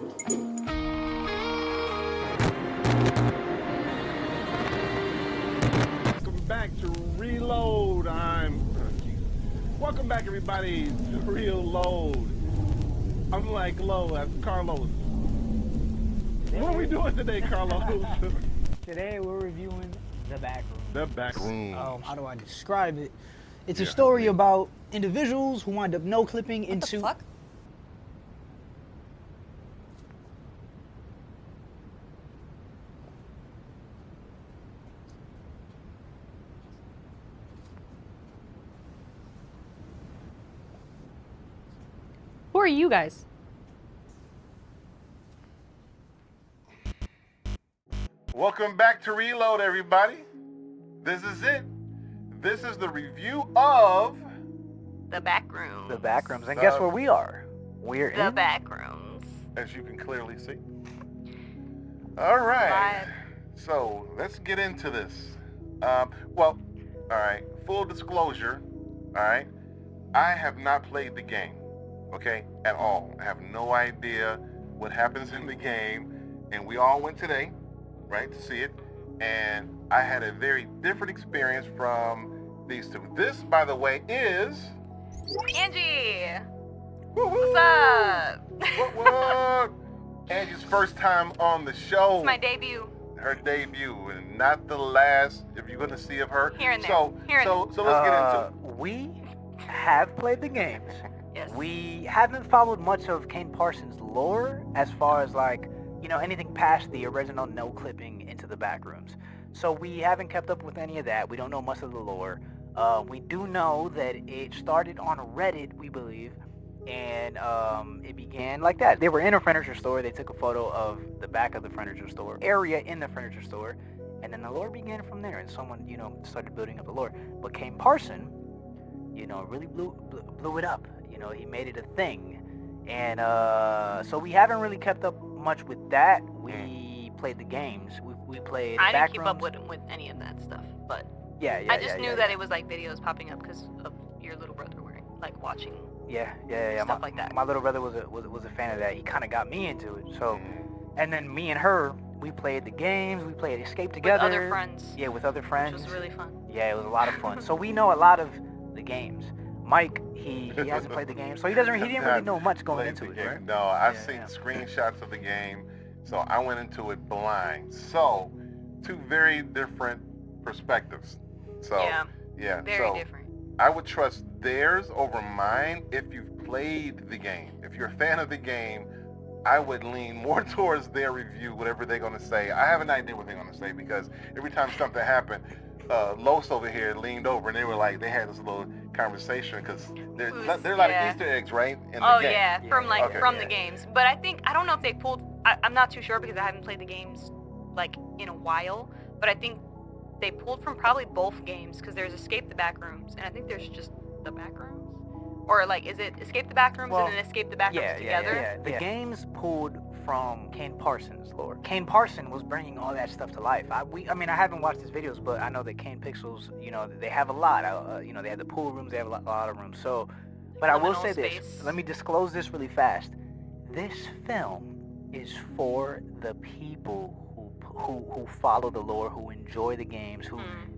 Welcome back to Reload. Welcome back, everybody, to Reload. I'm like Low, that's Carlos. What are we doing today, Carlos? Today we're reviewing The Backrooms. The Backrooms. How do I describe it? It's a story about individuals who wind up no-clipping into... What the fuck? Who are you guys? Welcome back to Reload, everybody. This is it. This is the review of The Backrooms. The Backrooms. And guess where we are? We're in The Backrooms. as you can clearly see. All right. Live. So let's get into this. All right. Full disclosure. All right. I have not played the game, okay, at all. I have no idea what happens in the game, and we all went today, right, to see it, and I had a very different experience from these two. This, by the way, is Angie! Woo-hoo! What's up? What? Angie's first time on the show. It's my debut. Her debut, and not the last. If you're gonna see of her, Here and there. So let's get into it. We have played the games. Yes. We haven't followed much of Kane Parsons' lore as far as anything past the original no clipping into the Backrooms. So we haven't kept up with any of that. We don't know much of the lore. We do know that it started on Reddit, we believe, and it began like that. They were in a furniture store. They took a photo of the back of the furniture store, area in the furniture store, and then the lore began from there, and someone, started building up the lore. But Kane Parson, really blew it up. He made it a thing. And so we haven't really kept up much with that. We played the games. We played I didn't keep Backrooms. up with any of that stuff, but I I just knew that it was like videos popping up because of your little brother watching. Yeah. Stuff like that. My little brother was a fan of that. He kind of got me into it. So, and then me and her, we played the games. We played Escape together. With other friends. Yeah, with other friends. Which was really fun. Yeah, it was a lot of fun. So we know a lot of the games. Mike, he hasn't played the game, so he didn't really know much going into it, right? No, I've seen screenshots of the game, so I went into it blind. So, two very different perspectives. So, yeah. Very different. I would trust theirs over mine if you've played the game. If you're a fan of the game, I would lean more towards their review, whatever they're going to say. I have an idea what they're going to say because every time something happened, Los over here leaned over and they had this little conversation because they're a lot of Easter eggs, right? In the game. From the games. But I don't know if they pulled. I'm not too sure because I haven't played the games in a while. But I think they pulled from probably both games because there's Escape the Backrooms and I think there's just the Backrooms. Or is it Escape the Backrooms and then Escape the Backrooms together? Yeah. The games pulled from Kane Parsons' lore. Kane Parson was bringing all that stuff to life. I haven't watched his videos, but I know that Kane Pixels, they have a lot. They have the pool rooms, they have a lot of rooms. So, but I will say this. Let me disclose this really fast. This film is for the people who follow the lore, who enjoy the games,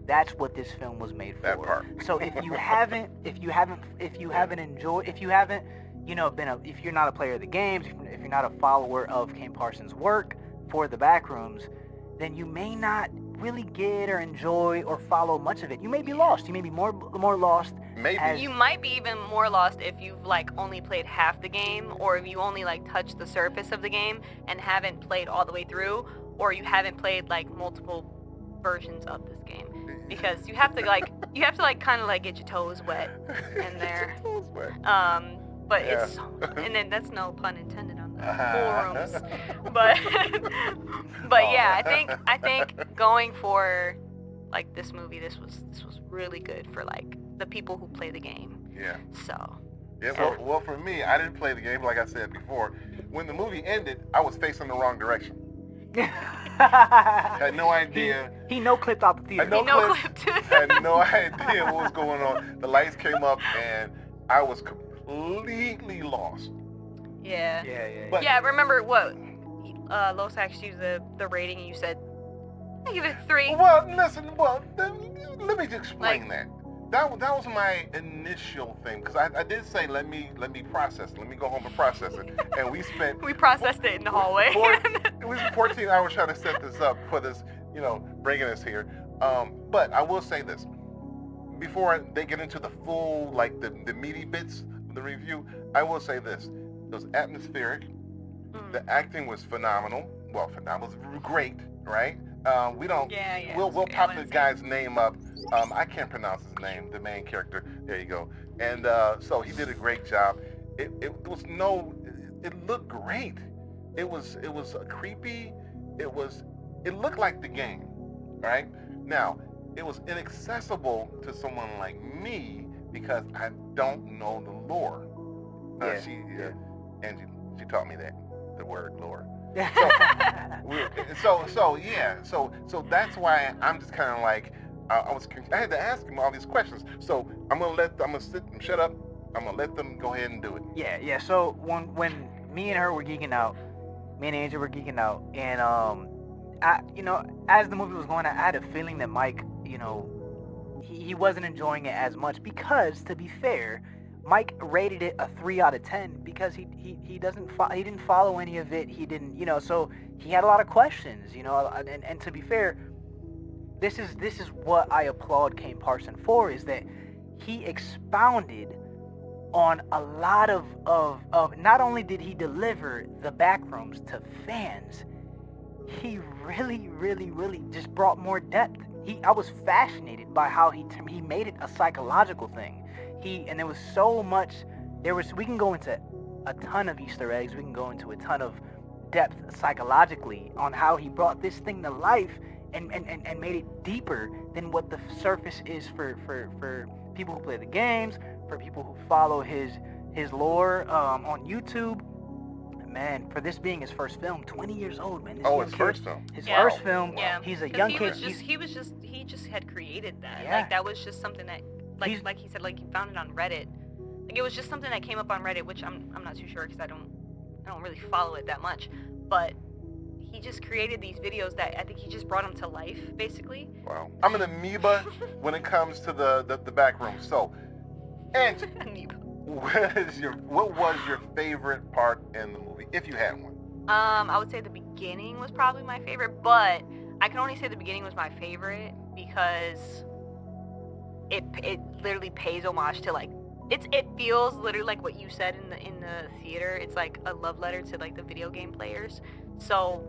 that's what this film was made for. That part. So if you're not a player of the games, if you're not a follower of Kane Parsons' work for the Backrooms, then you may not really get or enjoy or follow much of it. You may be lost. You may be more lost. Maybe. You might be even more lost if you've only played half the game, or if you only touched the surface of the game and haven't played all the way through, or you haven't played multiple versions of this game. Because you have to kind of get your toes wet in there. But it's, and then that's no pun intended on the forums. But yeah, I think going for this movie, this was really good for the people who play the game. Yeah. So. Yeah. Well, for me, I didn't play the game like I said before. When the movie ended, I was facing the wrong direction. Had no idea. He no-clipped out the theater. Had no idea what was going on. The lights came up and I was completely lost. Yeah. But Yeah, remember what Los asked you the rating and you said I give it 3. well, listen. Well, let me just explain that. That was my initial thing because I did say let me process. Let me go home and process it. And we spent We processed it in the hallway. it was 14 hours trying to set this up for this, bringing us here. But I will say this before they get into the full, like the meaty bits of the review. I will say this: it was atmospheric. The acting was phenomenal. Well, phenomenal was great, right? We don't. Yeah. We'll pop the guy's name up. I can't pronounce his name. The main character. There you go. And so he did a great job. It was no. It looked great. It was creepy. It looked like the game, right? Now it was inaccessible to someone like me because I don't know the lore. Angie, she taught me that the word lore. So that's why I'm just kind of like I had to ask him all these questions. So I'm gonna sit and shut up. I'm gonna let them go ahead and do it. Yeah. So when me and her were geeking out, me and Angel were geeking out, and as the movie was going, I had a feeling that Mike, he wasn't enjoying it as much because, to be fair, Mike rated it a 3 out of 10 because he didn't follow any of it. He didn't, so he had a lot of questions, and to be fair, this is what I applaud Kane Parson for, is that he expounded on a lot of not only did he deliver the Backrooms to fans, he really, really, really just brought more depth. I was fascinated by how he made it a psychological thing. And there was so much. We can go into a ton of Easter eggs. We can go into a ton of depth psychologically on how he brought this thing to life and made it deeper than what the surface is for people who play the games, for people who follow his lore on YouTube. Man, for this being his first film, 20 years old, man. His first film. His first film. Yeah. He's a young kid. He just had created that. Yeah. Like that was just something that like he said, like he found it on Reddit. Like it was just something that came up on Reddit, which I'm not too sure because I don't really follow it that much. But he just created these videos that I think he just brought them to life, basically. Wow. I'm an amoeba when it comes to the back room. So, and Amoeba. what was your favorite part in the movie, if you had one? I would say the beginning was probably my favorite, but I can only say the beginning was my favorite because it literally pays homage to like it feels literally like what you said in the theater. It's like a love letter to like the video game players. So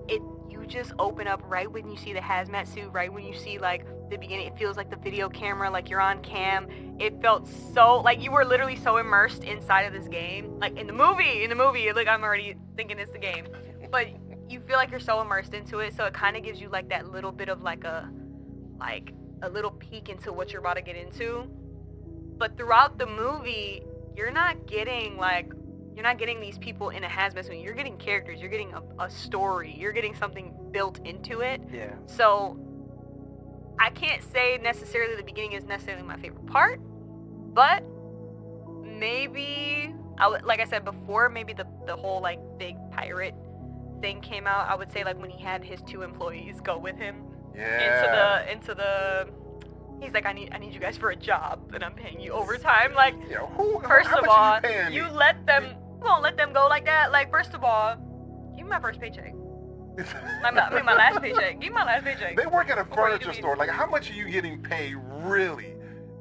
you just open up right when you see the hazmat suit, right when you see like the beginning. It feels like the video camera, like you're on cam. It felt so like you were literally so immersed inside of this game, like in the movie. Like I'm already thinking it's the game, but you feel like you're so immersed into it. So it kind of gives you like that little bit of like a little peek into what you're about to get into. But throughout the movie, you're not getting these people in a hazmat suit. You're getting characters. You're getting a story. You're getting something built into it. Yeah. So I can't say necessarily the beginning is necessarily my favorite part, but maybe like I said before, maybe the whole like big pirate thing came out. I would say like when he had his 2 employees go with him into the he's like, I need you guys for a job and I'm paying you overtime. Like, first of all, you won't let them go like that. Like, first of all, give me my first paycheck. my last paycheck. Give me my last paycheck. They work at a furniture store. Like, how much are you getting paid, really?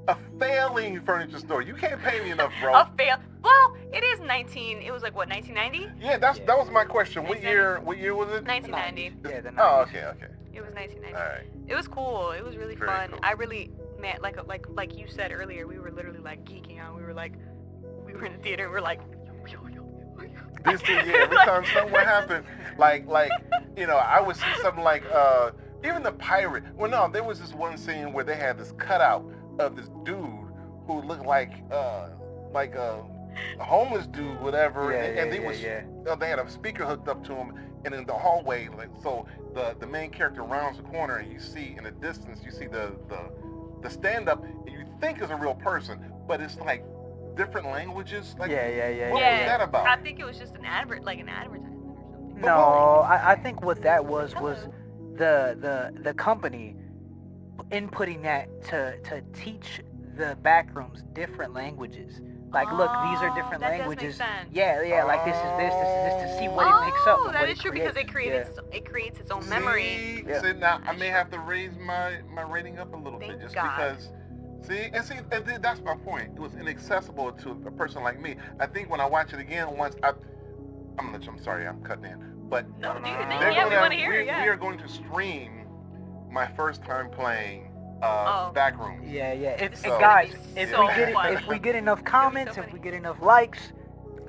A failing furniture store. You can't pay me enough, bro. Well, it is 19. It was like what, 1990? Yeah, that was my question. What year was it? 1990. Yeah, the 90s. Oh, okay. It was 1990. All right. It was cool. It was really Very fun. cool. I really, man, like you said earlier, we were literally like geeking out. We were in the theater. And we were like, This thing, yeah. Every time something would happen, like I would see something like even the pirate. Well, no, there was this one scene where they had this cutout of this dude who looked like a homeless dude, whatever, they had a speaker hooked up to him, and in the hallway, like so, the main character rounds the corner, and you see in the distance, you see the stand-up, and you think is a real person, but it's like different languages? Like, Yeah. what was that about? I think it was just an advertisement or something. No, I think what that was the company inputting that to teach the Backrooms different languages. Like, look, these are different that languages. Does make sense. Yeah, like this is this to see what it picks up. And that what is it true creates. it creates its own memory. See, now I may have to raise my rating up a little bit just because. See, that's my point. It was inaccessible to a person like me. I think when I watch it again, I'm sorry, I'm cutting in, but No, dude, we want to hear it. We are going to stream my first time playing Oh. Backrooms. Yeah. So- Guys, it's so fun. if we get enough comments, if we get enough likes,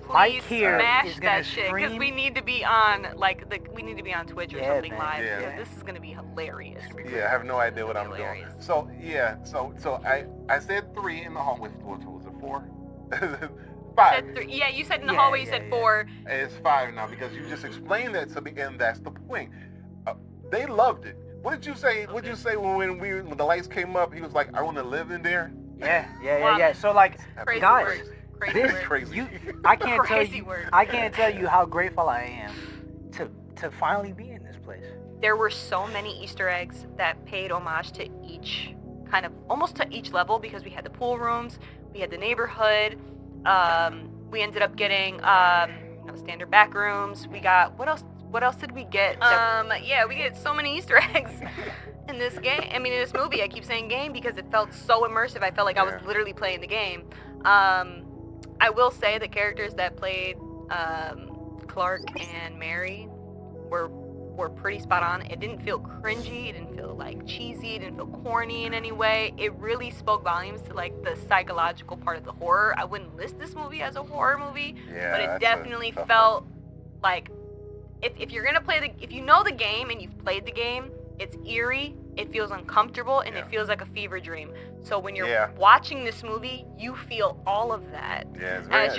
Mike Please here smash is gonna that shit because stream. we need to be on Twitch or Yeah, something man. live. Yeah. because This is gonna be hilarious. Yeah, I have no idea what I'm Hilarious. doing. So yeah, so I said 3 in the hall. What was it, 4? 5. Said yeah, you said in the Yeah, hallway. You yeah, said yeah. 4. It's 5 now because you just explained that to me, and that's the point. They loved it. What did you say? What did you say when the lights came up? He was like, "I want to live in there." Yeah. So like, Crazy guys, words. Crazy this words. Crazy. I can't tell Crazy you. word. I can't tell you how grateful I am to finally be in this place. There were so many Easter eggs that paid homage to each almost to each level because we had the pool rooms, we had the neighborhood, we ended up getting standard back rooms. We got what else did we get? We get so many Easter eggs in this game. I mean, in this movie. I keep saying game because it felt so immersive. I felt like I was literally playing the game. I will say the characters that played Clark and Mary were pretty spot on. It didn't feel cringy. It didn't feel like cheesy. It didn't feel corny in any way. It really spoke volumes to like the psychological part of the horror. I wouldn't list this movie as a horror movie, but it definitely felt like if you're gonna if you know the game and you've played the game, it's eerie, it feels uncomfortable, and it feels like a fever dream. So when you're watching this movie, you feel all of that. Yeah, it's very, as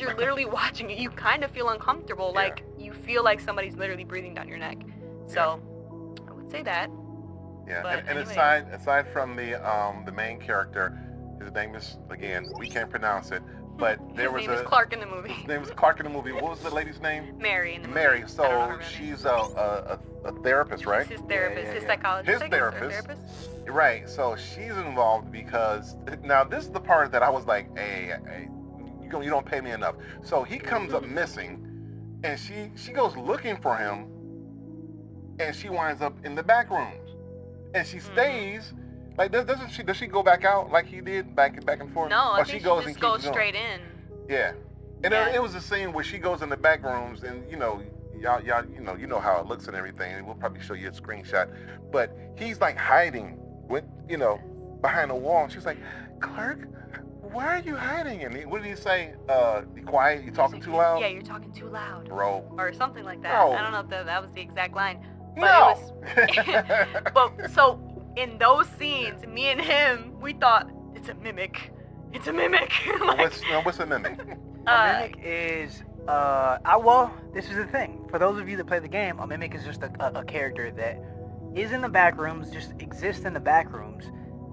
you're literally watching it, you kind of feel uncomfortable, like you feel like somebody's literally breathing down your neck. So I would say that. Yeah, But and anyway. aside from the main character, his name is, again, we can't pronounce it, but there His was name is Clark in the movie. His name is Clark in the movie. What was the lady's name? Mary in the movie. Mary. I don't know So her real name. she's a therapist, right? She's his therapist, his yeah. psychologist. His I guess, or therapist. Right. So she's involved because now this is the part that I was like, hey, you don't pay me enough. So he comes up missing, and she goes looking for him, and she winds up in the back rooms, and she stays. Like, does she go back out like he did back and forth? No, I Or think she goes she and just goes keeps going? straight in. Yeah. And Yeah. it was a scene where she goes in the back rooms, and y'all you know how it looks and everything, and we'll probably show you a screenshot. But he's like hiding with behind a wall, and she's like, "Clark, why are you hiding?" And what did he say? Be quiet. You're talking too loud. Yeah, you're talking too loud. Bro. Or something like that. No. I don't know if that was the exact line. But No. but so in those scenes, me and him, we thought it's a mimic. It's a mimic. What's a mimic? A mimic is this is the thing. For those of you that play the game, a mimic is just a character that is in the back rooms, just exists in the back rooms,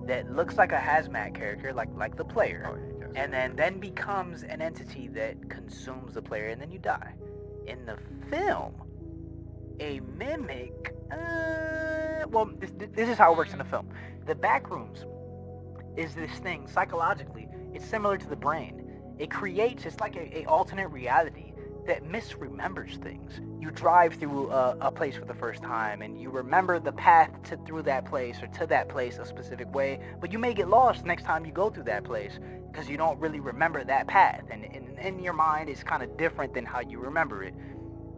that looks like a hazmat character, like the player, and then becomes an entity that consumes the player, and then you die. In the film, a mimic, this is how it works in the film. The back rooms is this thing psychologically. It's similar to the brain. It's like a alternate reality that misremembers things. You drive through a place for the first time, and you remember the path through that place or to that place a specific way, but you may get lost next time you go through that place because you don't really remember that path, and in your mind it's kind of different than how you remember it.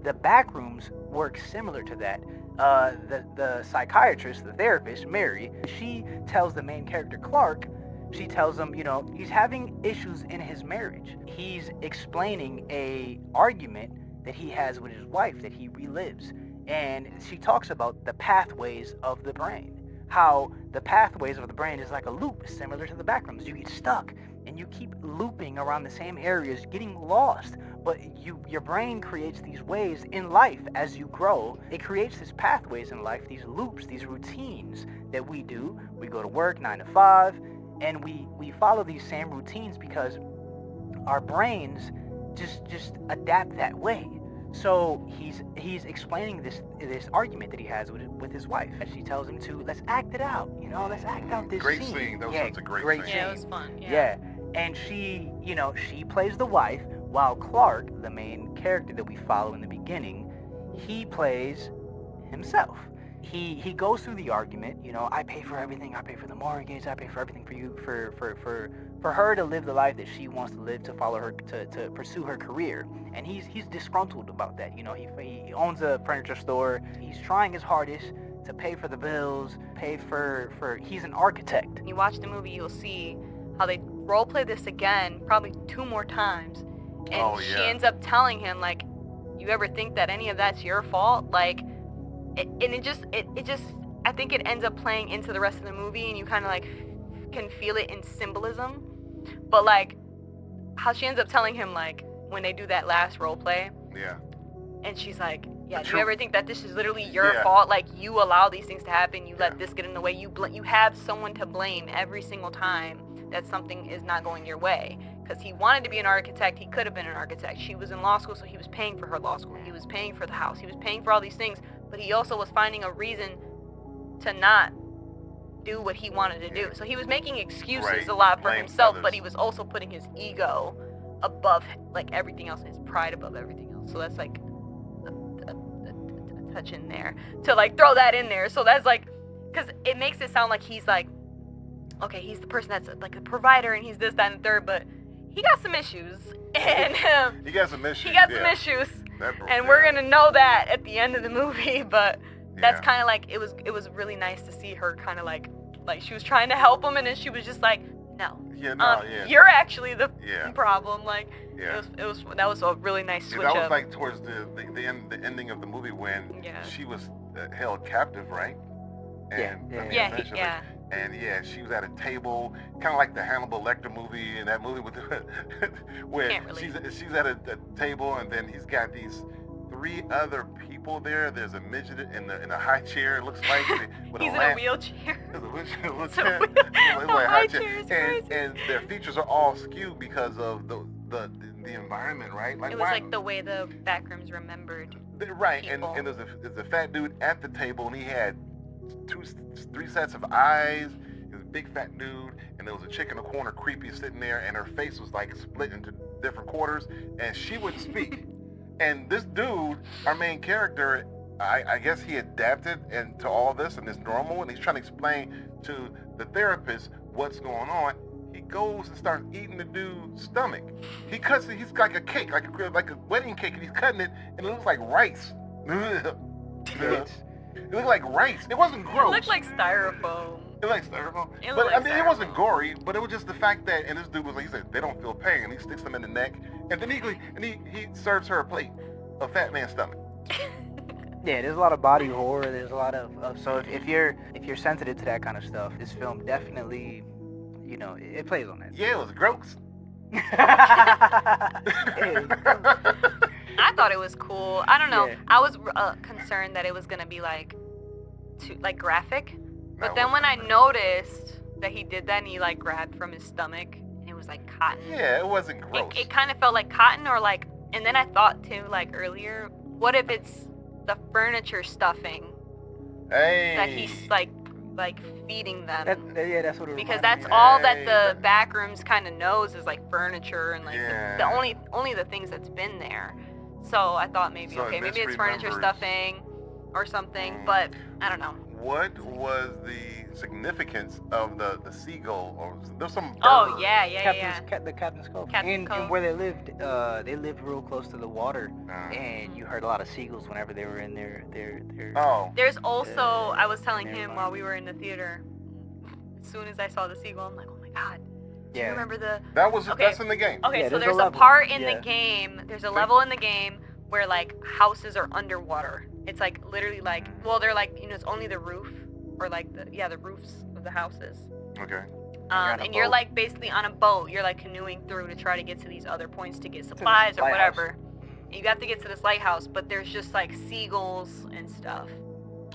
The back rooms work similar to that. The psychiatrist, the therapist, Mary, she tells the main character, Clark, she tells him, he's having issues in his marriage. He's explaining a argument that he has with his wife that he relives. And she talks about the pathways of the brain. How the pathways of the brain is like a loop, similar to the backrooms. You get stuck and you keep looping around the same areas, getting lost. But your brain creates these ways in life as you grow. It creates these pathways in life, these loops, these routines that we do. We go to work 9 to 5, and we follow these same routines because our brains just adapt that way. So he's explaining this argument that he has with his wife. And she tells him to, let's act it out, let's act out this Great scene. scene. That was Yeah, such a great great scene. scene. Yeah, it was fun. Yeah. And she, she plays the wife, while Clark, the main character that we follow in the beginning, he plays himself. He goes through the argument, I pay for everything, I pay for the mortgage, I pay for everything for you, for her to live the life that she wants to live, to follow her, to pursue her career. And he's disgruntled about that. He owns a furniture store. He's trying his hardest to pay for the bills, pay for he's an architect. When you watch the movie, you'll see how they role play this again, probably 2 more times. And Oh, she yeah. ends up telling him, like, you ever think that any of that's your fault? Like, it just, I think it ends up playing into the rest of the movie, and you kind of, like, can feel it in symbolism. But, like, how she ends up telling him, like, when they do that last role play, Yeah. and she's like, yeah, The do you truth. ever think that this is literally your Yeah. fault? Like, you allow these things to happen, you let Yeah. this get in the way, you have someone to blame every single time that something is not going your way. Because he wanted to be an architect, he could have been an architect. She was in law school, so he was paying for her law school. He was paying for the house, he was paying for all these things, but he also was finding a reason to not do what he wanted to do. So he was making excuses Right. a lot for Blame himself, others. but he was also putting his ego above, like, everything else, and his pride above everything else. So that's like a touch in there to, like, throw that in there. So that's like, because it makes it sound like he's like, okay, he's the person that's like a provider and he's this, that, and the third, but he got some issues, and He got some issues. he got some yeah. issues, That bro- and yeah. we're gonna know that at the end of the movie. But that's Yeah. kind of like, it was really nice to see her kind of like she was trying to help him, and then she was just like, no, Yeah, no, yeah. you're actually the Yeah. problem. Like, Yeah. that was a really nice Yeah, switch that was up. like towards the ending of the movie when Yeah. she was held captive, right? And, Yeah, I mean, yeah, essentially, yeah. And yeah, she was at a table, kind of like the Hannibal Lecter movie, in that movie with where Can't relate. she's at a table, and then he's got these 3 other people there. There's a midget in a high chair, it looks like, with He's a in lamp. a wheelchair. There's a wheelchair, It's a wheelchair. wheel- It's a like a high high chair is and, crazy. and their features are all skewed because of the environment, right? Like, It was why? like the way the Backrooms remembered. Right, and people. there's a fat dude at the table, and he had 3 sets of eyes. He was a big fat dude, and there was a chick in the corner, creepy, sitting there, and her face was like split into different quarters, and she wouldn't speak. And this dude, our main character, I guess he adapted into all this and it's normal, and he's trying to explain to the therapist what's going on. He goes and starts eating the dude's stomach. He cuts it. He's like a cake, like a wedding cake, and he's cutting it, and it looks like rice. It looked like rice. It wasn't It gross. looked like styrofoam. It looked like styrofoam. It But looked like I mean, it wasn't styrofoam. gory. But it was just the fact that, and this dude was like, he said they don't feel pain. He sticks them in the neck, and then he serves her a plate of fat man's stomach. Yeah, there's a lot of body horror. There's a lot of so if you're sensitive to that kind of stuff, this film definitely, it plays on that. Yeah, it was gross. I thought it was cool. I don't know. Yeah. I was concerned that it was gonna be like too graphic, but That then when I wasn't. noticed that he did that and he like grabbed from his stomach and it was like cotton. Yeah, it wasn't gross. It kind of felt like cotton, or like, and then I thought too, like earlier, what if it's the furniture stuffing Hey. that he's like feeding them? That's what it Because reminded that's me all Hey, that the that- Backrooms kind of knows is like furniture and like Yeah. the only the things that's been there. So I thought maybe, So okay, it maybe it's furniture misremembers. stuffing or something, Mm. but I don't know. What was the significance of the seagull? Or there's some bird. Oh yeah. the Captain's Cove. Captain's Cove. And where they lived real close to the water, and you heard a lot of seagulls whenever they were in their Oh. There's also, I was telling Never him mind. while we were in the theater, as soon as I saw the seagull, I'm like, oh my god. Do you Yeah. remember the That's in the game. Okay, Yeah, so there's a there's a level. part in Yeah. the game, there's a level in the game where like houses are underwater. It's like literally like, well, they're like, it's only the roof, or like the roofs of the houses. Okay. on a And you're boat. like basically on a boat. You're like canoeing through to try to get to these other points to get supplies or lighthouse. whatever. And you have to get to this lighthouse, but there's just like seagulls and stuff.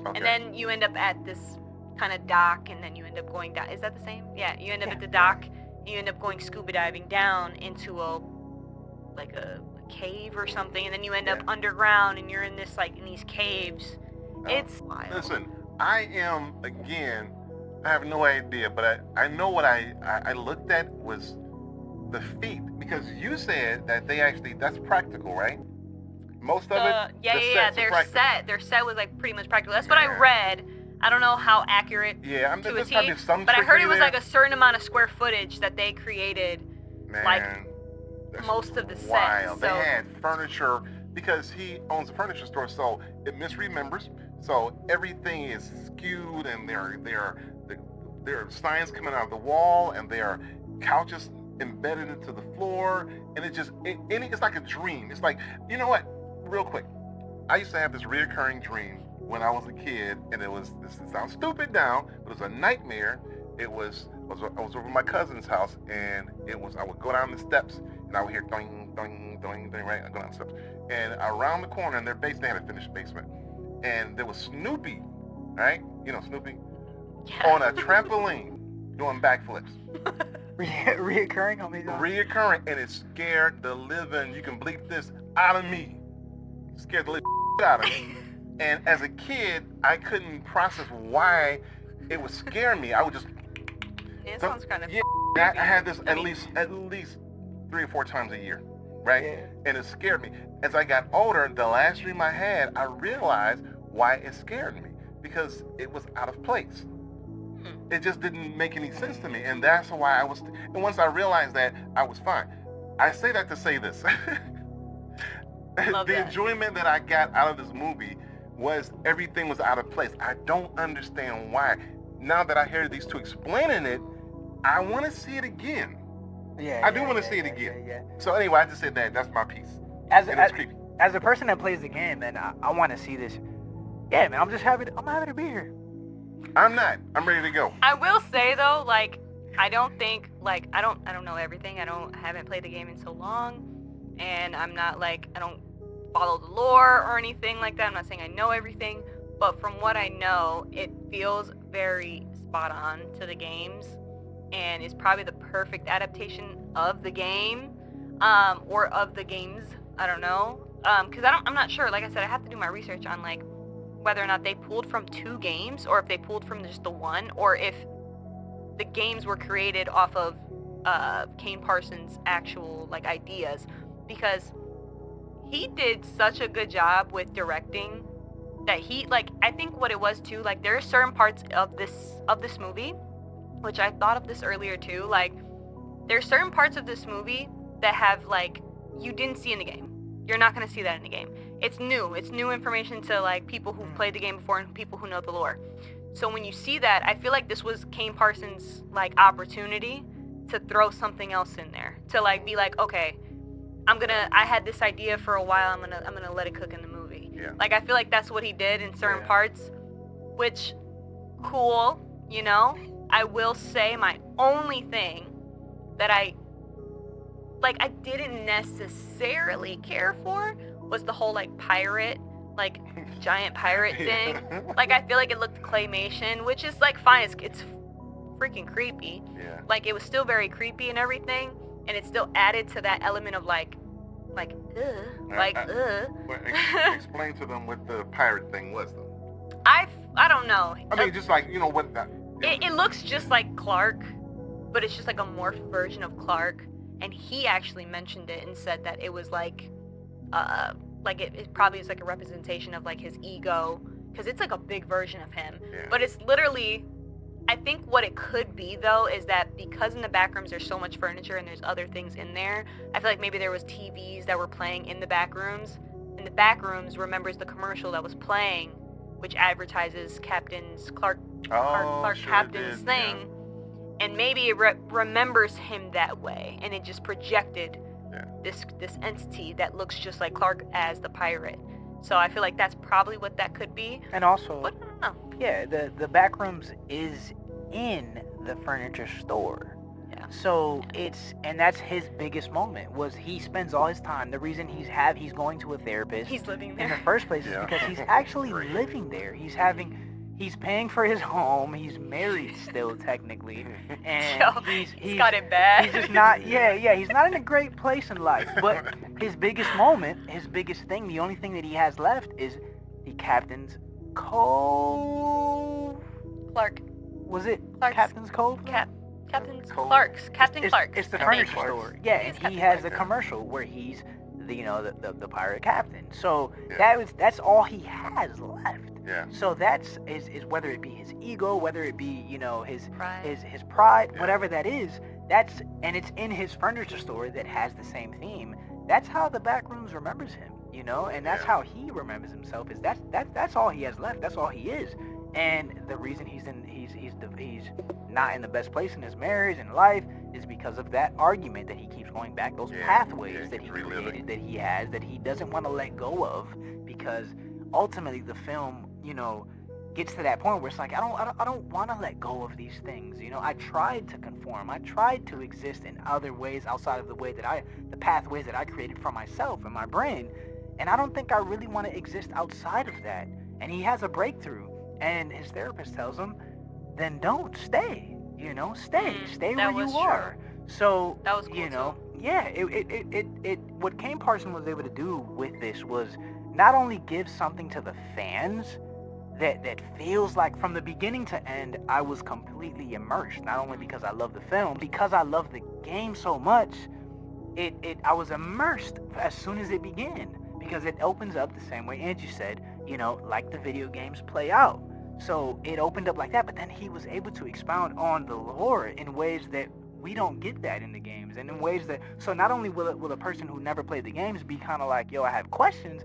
Okay. And then you end up at this kind of dock, and then you end up going down. Is that the same? Yeah, you end up Yeah. at the dock. You end up going scuba diving down into a like a cave or something, and then you end up underground, and you're in this like in these caves. It's wild. Listen, I have no idea, but I know what I looked at was the feet, because you said that that's practical, right? Most of it. Their set was like pretty much practical. That's what I read. I don't know how accurate to a T, probably some but I heard it was there. like a certain amount of square footage that they created. Man, like that's most of the set. wild. So They had furniture because he owns a furniture store, so it misremembers. So everything is skewed, and there are signs coming out of the wall, and there are couches embedded into the floor, and it's like a dream. It's like, you know what? Real quick, I used to have this reoccurring dream when I was a kid, and this sounds stupid now, but it was a nightmare. I was over at my cousin's house, and I would go down the steps, and I would hear doing, doing, doing, doing, right? I go down the steps, and around the corner in their basement, they had a finished basement, and there was Snoopy, right? You know Snoopy? Yeah. On a trampoline, doing backflips. Reoccurring? How many times? Reoccurring, and it scared the living, you can bleep this, out of me. Scared the living out of me. And as a kid, I couldn't process why it would scare me. I would just... it sounds kind of... Yeah, I had this at least 3 or 4 times a year, right? Yeah. And it scared me. As I got older, the last dream I had, I realized why it scared me. Because it was out of place. It just didn't make any sense to me. And that's why and once I realized that, I was fine. I say that to say this. The enjoyment that I got out of this movie was everything was out of place. I don't understand why. Now that I hear these two explaining it, I want to see it again. I do want to see it again. Yeah. So anyway, I just said that's my piece. It's creepy. As a person that plays the game, man, I want to see this. Yeah, man, I'm happy to be here. I'm not. I'm ready to go. I will say though, like, I don't think, like, I don't know everything. I haven't played the game in so long, and I'm not like, I don't follow the lore or anything like that. I'm not saying I know everything, but from what I know, it feels very spot on to the games, and is probably the perfect adaptation of the game, or of the games. I don't know, because I'm not sure. Like I said, I have to do my research on like whether or not they pulled from 2 games, or if they pulled from just the one, or if the games were created off of Kane Parsons' actual like ideas, because he did such a good job with directing that I think what it was too, like there are certain parts of this movie, which I thought of this earlier too, like there's certain parts of this movie that have like you didn't see in the game. You're not going to see that in the game. It's new information to like people who've played the game before and people who know the lore. So when you see that, I feel like this was Kane Parsons' like opportunity to throw something else in there, to like be like, okay, I had this idea for a while, I'm gonna let it cook in the movie. Yeah. Like I feel like that's what he did in certain parts, which cool, you know? I will say my only thing that I didn't necessarily care for was the whole like pirate, like giant pirate thing. Like I feel like it looked claymation, which is like fine, it's freaking creepy. Yeah. Like it was still very creepy and everything, and it still added to that element of like Explain to them what the pirate thing was, though. I don't know. I mean, just like, you know what that... It looks just like Clark, but it's just like a morphed version of Clark. And he actually mentioned it and said that it was like it probably is like a representation of like his ego, because it's like a big version of him. Yeah. But it's literally, I think what it could be though is that because in the Backrooms there's so much furniture and there's other things in there, I feel like maybe there was TVs that were playing in the Backrooms, and the Backrooms remembers the commercial that was playing, which advertises Captain's Clark Captain's thing. Yeah. And maybe it remembers him that way, and it just projected this entity that looks just like Clark as the pirate. So I feel like that's probably what that could be. And also, but I don't know. Yeah, the Backrooms is in the furniture store. Yeah. So and that's his biggest moment, was he spends all his time. The reason he's going to a therapist. He's living in there the first place is because he's actually living there. He's He's paying for his home. He's married still, technically, and Yo, he's got it bad. He's just not. Yeah. He's not in a great place in life. But his biggest moment, his biggest thing, the only thing that he has left is he captains Cove. Clark. Was it Clark's- Captain's Cove? Captain's Cole. Clark's. Captain Clark's. It's the I think. furniture store. Yeah, It is and he Captain has Clark. a commercial where he's the pirate captain. So Yeah. that's all he has left. Yeah. So that's is whether it be his ego, whether it be his Pride. his pride, Yeah. whatever that is. And it's in his furniture store that has the same theme. That's how the Backrooms remembers him, and that's Yeah. how he remembers himself. Is that's all he has left. That's all he is. And the reason he's not in the best place in his marriage and life is because of that argument that he keeps going back, those pathways that he created, that he doesn't want to let go of, because ultimately the film, gets to that point where it's like, I don't want to let go of these things. I tried to conform. I tried to exist in other ways outside of the pathways that I created for myself and my brain, and I don't think I really want to exist outside of that. And he has a breakthrough. And his therapist tells him, then don't stay, stay that where was you are. So, That was cool, too. yeah, what Kane Parson was able to do with this was not only give something to the fans that feels like from the beginning to end, I was completely immersed, not only because I love the film, because I love the game so much, I was immersed as soon as it began, because it opens up the same way Angie said, like the video games play out. So it opened up like that, but then he was able to expound on the lore in ways that we don't get that in the games, and in ways that, so not only will a person who never played the games be kind of like, yo, I have questions,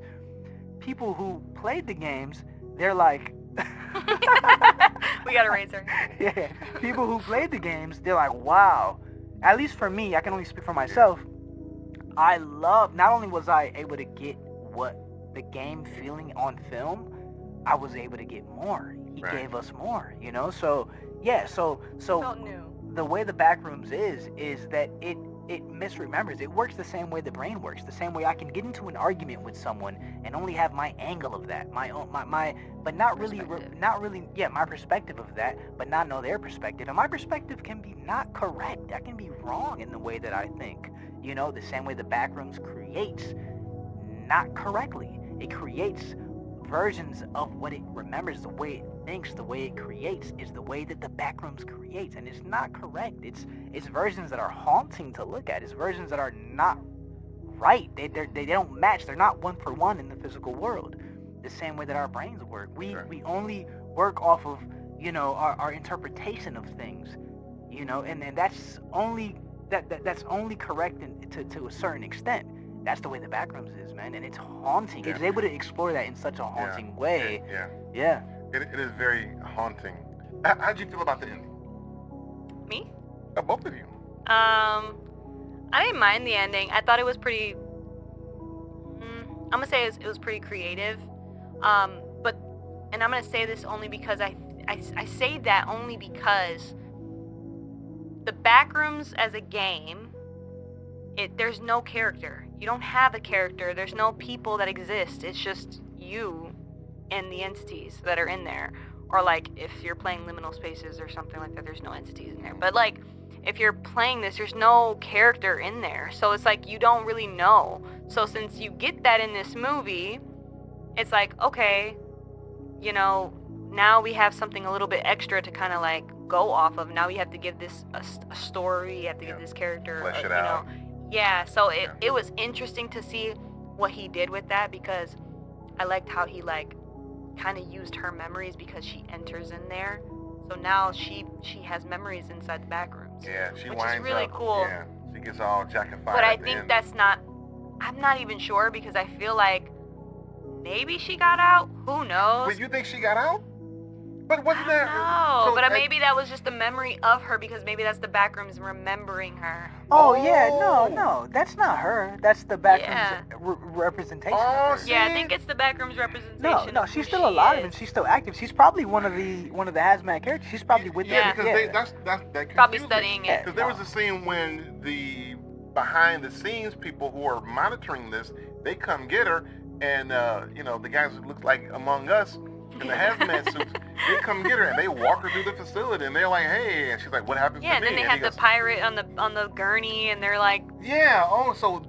people who played the games, they're like, We got a razor. yeah, people who played the games, they're like, wow. At least for me, I can only speak for myself. I love, not only was I able to get what the game feeling on film, I was able to get more. He gave us more, So yeah, so Felt new. the way the Backrooms is that it misremembers. It works the same way the brain works. The same way I can get into an argument with someone and only have my angle of that, my but not really, my perspective of that, but not know their perspective. And my perspective can be not correct. I can be wrong in the way that I think. The same way the Backrooms creates, not correctly. It creates versions of what it remembers, the way it thinks, the way it creates is the way that the Backrooms creates, and it's not correct. It's versions that are haunting to look at. It's versions that are not right. They don't match. They're not one for one in the physical world. The same way that our brains work. We only work off of our interpretation of things. And that's only that's only correct to a certain extent. That's the way the Backrooms is, man, and it's haunting. It's able to explore that in such a haunting way. Yeah. It is very haunting. How'd you feel about the ending? Me? Both of you. I didn't mind the ending. I thought it was pretty. I'm gonna say it was pretty creative. And I'm gonna say this only because I say that only because the Backrooms as a game, there's no character. You don't have a character. There's no people that exist. It's just you and the entities that are in there. Or like if you're playing liminal spaces or something like that, there's no entities in there. But like if you're playing this, there's no character in there. So it's like you don't really know. So since you get that in this movie, it's like, okay, now we have something a little bit extra to kind of like go off of. Now we have to give this a story. You have to give this character, flesh it out. Yeah, so it was interesting to see what he did with that, because I liked how he like kind of used her memories, because she enters in there. So now she has memories inside the Backrooms. Yeah, she which winds is really up, cool. Yeah, she gets all jackified. But I at the think end. that's not. I'm not even sure, because I feel like maybe she got out. Who knows? Wait, you think she got out? But wasn't that? No, so, but maybe that was just a memory of her, because maybe that's the Backrooms remembering her. Oh yeah, no, that's not her. That's the Backrooms representation. Oh, of her. Yeah, I think it's the Backrooms representation. No, of she's who still she alive is. and she's still active. She's probably one of the hazmat characters. She's probably with Yeah, them. because that Probably confused me. studying it. Because there was a scene when the behind the scenes people who are monitoring this, they come get her, and the guys who look like Among Us in the hazmat suits, they come get her and they walk her through the facility and they're like, hey, and she's like, what happens Yeah, to and then me? they And have he the goes, pirate on the gurney, and they're like, yeah. Oh, so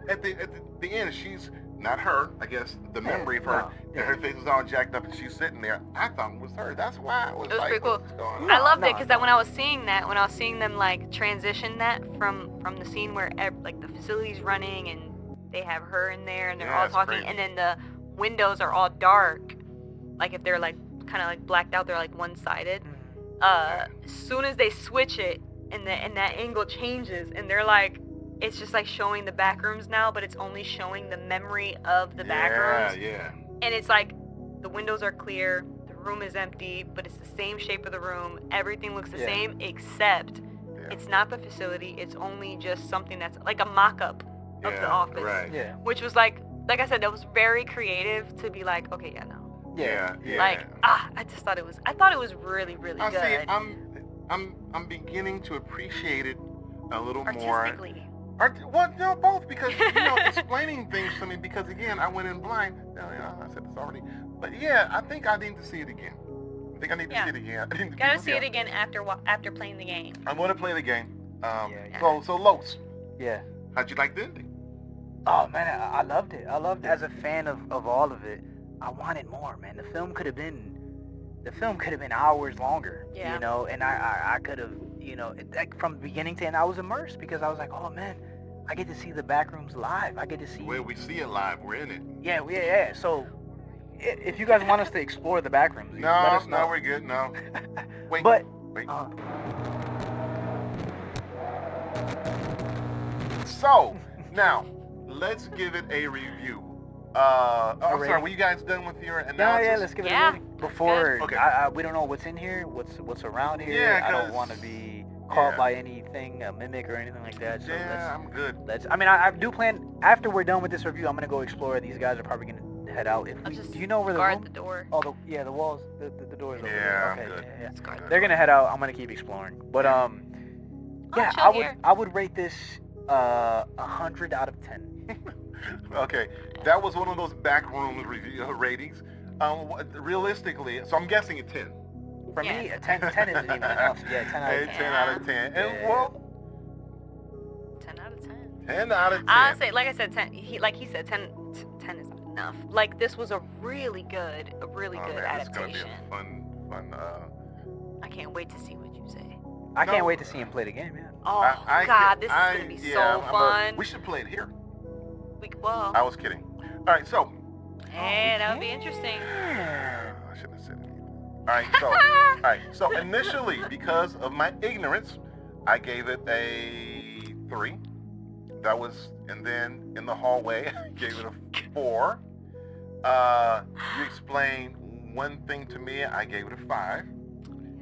at the end, she's not her. I guess the memory of her, and her face is all jacked up, and she's sitting there. I thought it was her. That's why I was It was like, pretty cool. what's going on? No, I loved it no, because no. when I was seeing them like transition that from the scene where like the facility's running and they have her in there and they're Yeah, all it's talking, crazy. and then the windows are all dark, like if they're like kind of like blacked out, they're like one-sided. As soon as they switch it and that angle changes and they're like, it's just like showing the back rooms now, but it's only showing the memory of the back rooms. Yeah. And it's like the windows are clear, the room is empty, but it's the same shape of the room. Everything looks the Yeah. same, except Yeah. it's not the facility. It's only just something that's like a mock-up of the office. Right. Yeah. Which was like I said, that was very creative to be like, okay, yeah, no. Yeah. Like, I thought it was really, really I good. see. I'm beginning to appreciate it a little more. Artistically. Well, no, both, because explaining things to me. Because again, I went in blind. I said this already, but yeah, I think I need to see it again. I think I need to see it again. I need to Gotta see it again after playing the game. I'm going to play the game. Yeah. So Los, Yeah. how'd you like the ending? Oh man, I loved it. I loved it. As a fan of all of it, I wanted more, man. The film could have been hours longer. Yeah. And I could have, like from beginning to end, I was immersed because I was like, oh man, I get to see the Backrooms live. I get to see. Where we see it live, we're in it. Yeah. So, if you guys want us to explore the Backrooms, let us know. No, we're good. No. Wait. But Wait. So now, let's give it a review. I'm sorry. rating? Were you guys done with your analysis? yeah, let's give it Yeah, a rating. that's Before good. Okay. we don't know what's in here, what's around here. Yeah, I don't 'cause- want to be caught yeah. by anything, a mimic or anything like that. So Yeah, I'm good. I mean, I do plan after we're done with this review, I'm gonna go explore. These guys are probably gonna head out. I'll just Do you know where the guard room? the door. Oh, the walls, the doors over Yeah, there. I'm Okay, good. yeah. Just guard the They're gonna head out. I'm gonna keep exploring. But I'll yeah, chill here. I would rate this 100 out of 10. Okay, that was one of those backroom review ratings. Realistically, so I'm guessing a 10. For Yeah. me, a 10 isn't even enough. Yeah, 10 out of 10. 10 out of 10. And Yeah. well, 10 out of 10. 10 out of 10. I'll say, like I said, 10. He said 10 is enough. Like, this was a really good Oh, man, adaptation. it's gonna be a fun. I can't wait to see what you say. I can't No. wait to see him play the game, man. Oh I God, can- this I- is gonna be yeah, so fun. we should play it here. Well, I was kidding. All right, so. hey, that would be interesting. I shouldn't have said anything. All right, so initially, because of my ignorance, I gave it a 3. That was, and then in the hallway, I gave it a 4. You explained one thing to me, I gave it a 5.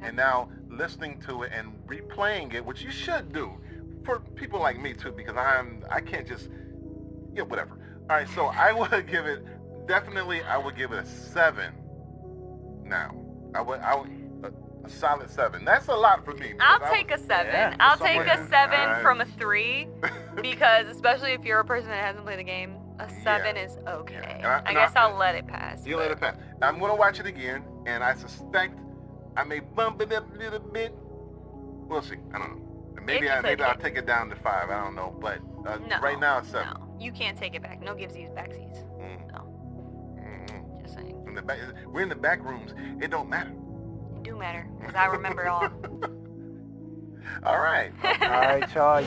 And now listening to it and replaying it, which you should do for people like me too, because I can't just, whatever. All right, so I would give it, I would give it a 7. Now, I would a solid 7. That's a lot for me. I'll because I take a 7. yeah, I'll for take a someone- 7 Alright. from a 3 because, especially if you're a person that hasn't played the game, a 7 is okay. Yeah, and I guess I- I'll let it pass. You let it pass. I'm gonna watch it again, and I suspect I may bump it up a little bit. We'll see. I don't know. Maybe I'll could. take it down to 5. I don't know, but No, right now it's 7. No, you can't take it back. No givesies, backsies. Mm. No, Mm. just saying. In the back, we're in the back rooms. It don't matter. It do matter because I remember it all. All right. All right, y'all.